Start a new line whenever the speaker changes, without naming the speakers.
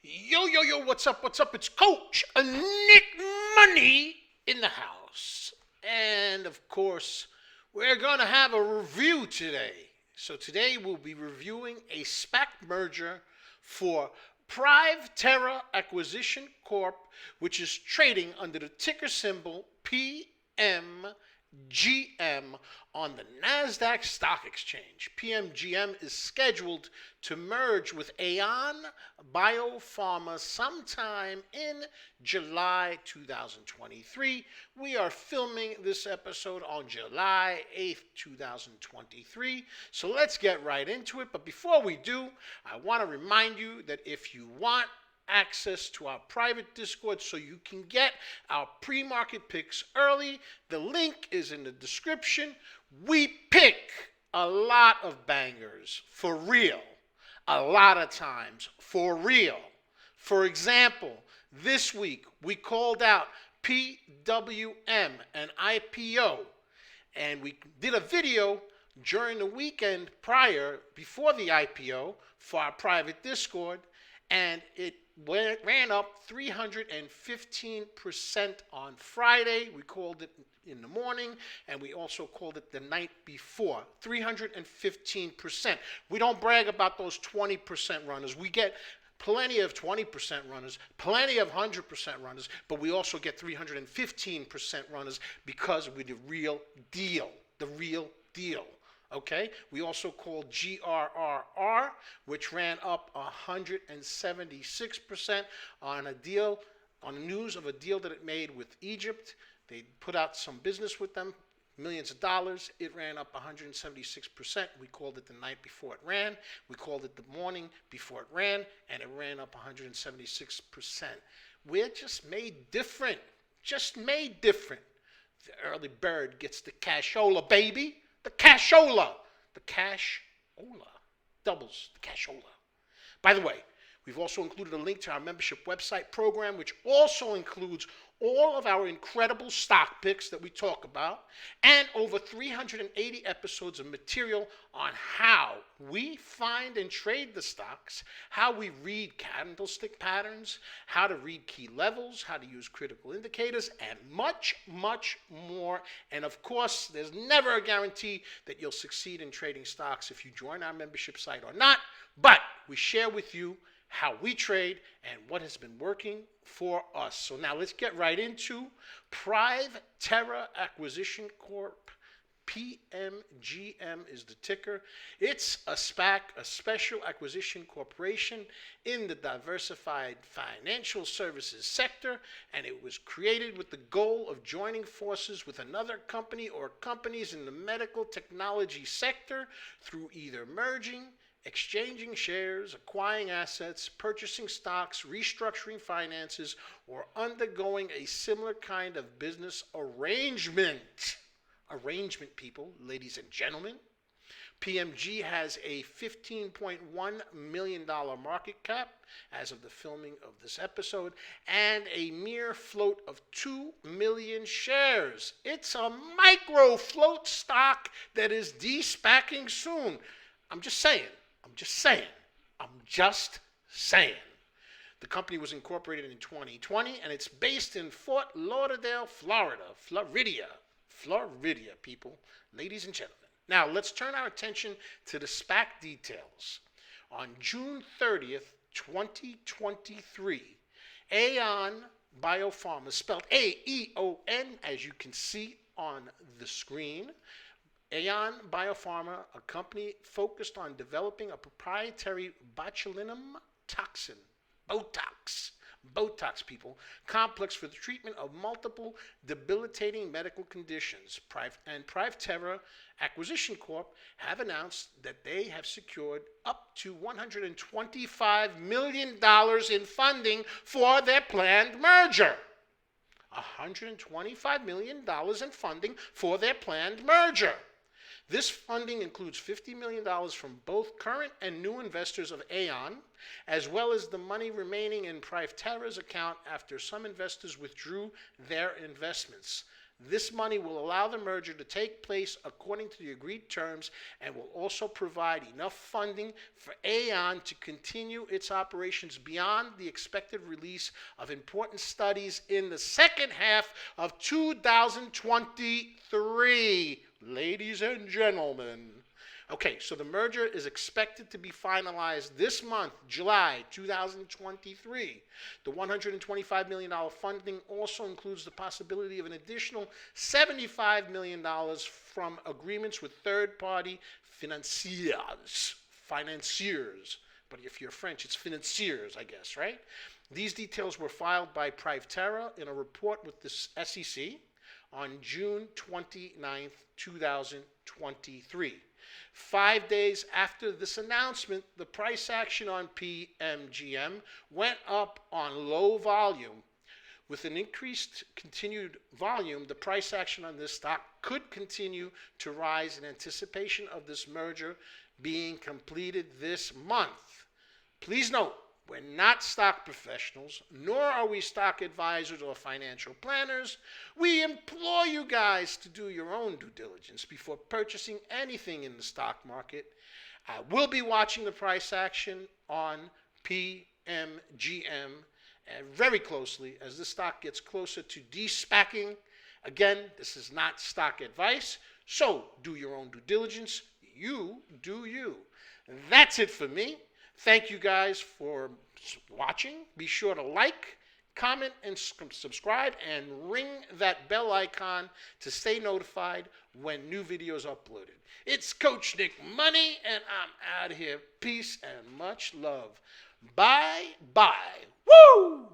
Yo, yo, yo, what's up, what's up? It's Coach Nick Money in the house. And of course, we're going to have a review today. So today we'll be reviewing a SPAC merger for Terra Acquisition Corp., which is trading under the ticker symbol PMGM on the NASDAQ Stock Exchange. PMGM is scheduled to merge with Aon Biopharma sometime in July 2023. We are filming this episode on July 8th, 2023. So let's get right into it. But before we do, I want to remind you that if you want access to our private Discord so you can get our pre-market picks early, the link is in the description. We pick a lot of bangers for real, a lot of times for real. For example, this week we called out PWM, an IPO, and we did a video during the weekend before the IPO for our private Discord, and it ran up 315% on Friday. We called it in the morning, and we also called it the night before. 315%. We don't brag about those 20% runners. We get plenty of 20% runners, plenty of 100% runners, but we also get 315% runners because we're the real deal. The real deal. Okay, we also called GRRR, which ran up 176% on a deal, on the news of a deal that it made with Egypt. They put out some business with them, millions of dollars. It ran up 176%. We called it the night before it ran. We called it the morning before it ran, and it ran up 176%. We're just made different. Just made different. The early bird gets the cashola, baby. The cashola. The cashola. Doubles the cashola. By the way, we've also included a link to our membership website program, which also includes all of our incredible stock picks that we talk about, and over 380 episodes of material on how we find and trade the stocks, how we read candlestick patterns, how to read key levels, how to use critical indicators, and much, much more. And of course, there's never a guarantee that you'll succeed in trading stocks if you join our membership site or not, but we share with you how we trade and what has been working for us. So now let's get right into Terra Acquisition Corp. PMGM is the ticker. It's a SPAC, a Special Acquisition Corporation in the diversified financial services sector, and it was created with the goal of joining forces with another company or companies in the medical technology sector through either merging, exchanging shares, acquiring assets, purchasing stocks, restructuring finances, or undergoing a similar kind of business arrangement. Arrangement, people, ladies and gentlemen. PMG has a $15.1 million market cap as of the filming of this episode and a mere float of 2 million shares. It's a micro float stock that is de-SPACing soon. I'm just saying. The company was incorporated in 2020, and it's based in Fort Lauderdale, Florida. Florida, people, ladies and gentlemen. Now, let's turn our attention to the SPAC details. On June 30th, 2023, Aon Biopharma, spelled A-E-O-N, as you can see on the screen. Aon Biopharma, a company focused on developing a proprietary botulinum toxin, Botox, people, complex for the treatment of multiple debilitating medical conditions. And Terra Acquisition Corp. have announced that they have secured up to $125 million in funding for their planned merger. $125 million in funding for their planned merger. This funding includes $50 million from both current and new investors of Aon, as well as the money remaining in Terra's account after some investors withdrew their investments. This money will allow the merger to take place according to the agreed terms and will also provide enough funding for Aon to continue its operations beyond the expected release of important studies in the second half of 2023. Ladies and gentlemen. Okay, so the merger is expected to be finalized this month, July 2023. The $125 million funding also includes the possibility of an additional $75 million from agreements with third-party financiers. But if you're French, it's financiers, I guess, right? These details were filed by Privatera in a report with the SEC on June 29th, 2023. 5 days after this announcement, the price action on PMGM went up on low volume. With an increased continued volume, the price action on this stock could continue to rise in anticipation of this merger being completed this month. Please note, we're not stock professionals, nor are we stock advisors or financial planners. We implore you guys to do your own due diligence before purchasing anything in the stock market. I will be watching the price action on PMGM very closely as the stock gets closer to de-SPACing. Again, this is not stock advice, so do your own due diligence. You do you. That's it for me. Thank you guys for watching. Be sure to like, comment, and subscribe, and ring that bell icon to stay notified when new videos are uploaded. It's Coach Nick Money, and I'm out of here. Peace and much love. Bye-bye. Woo!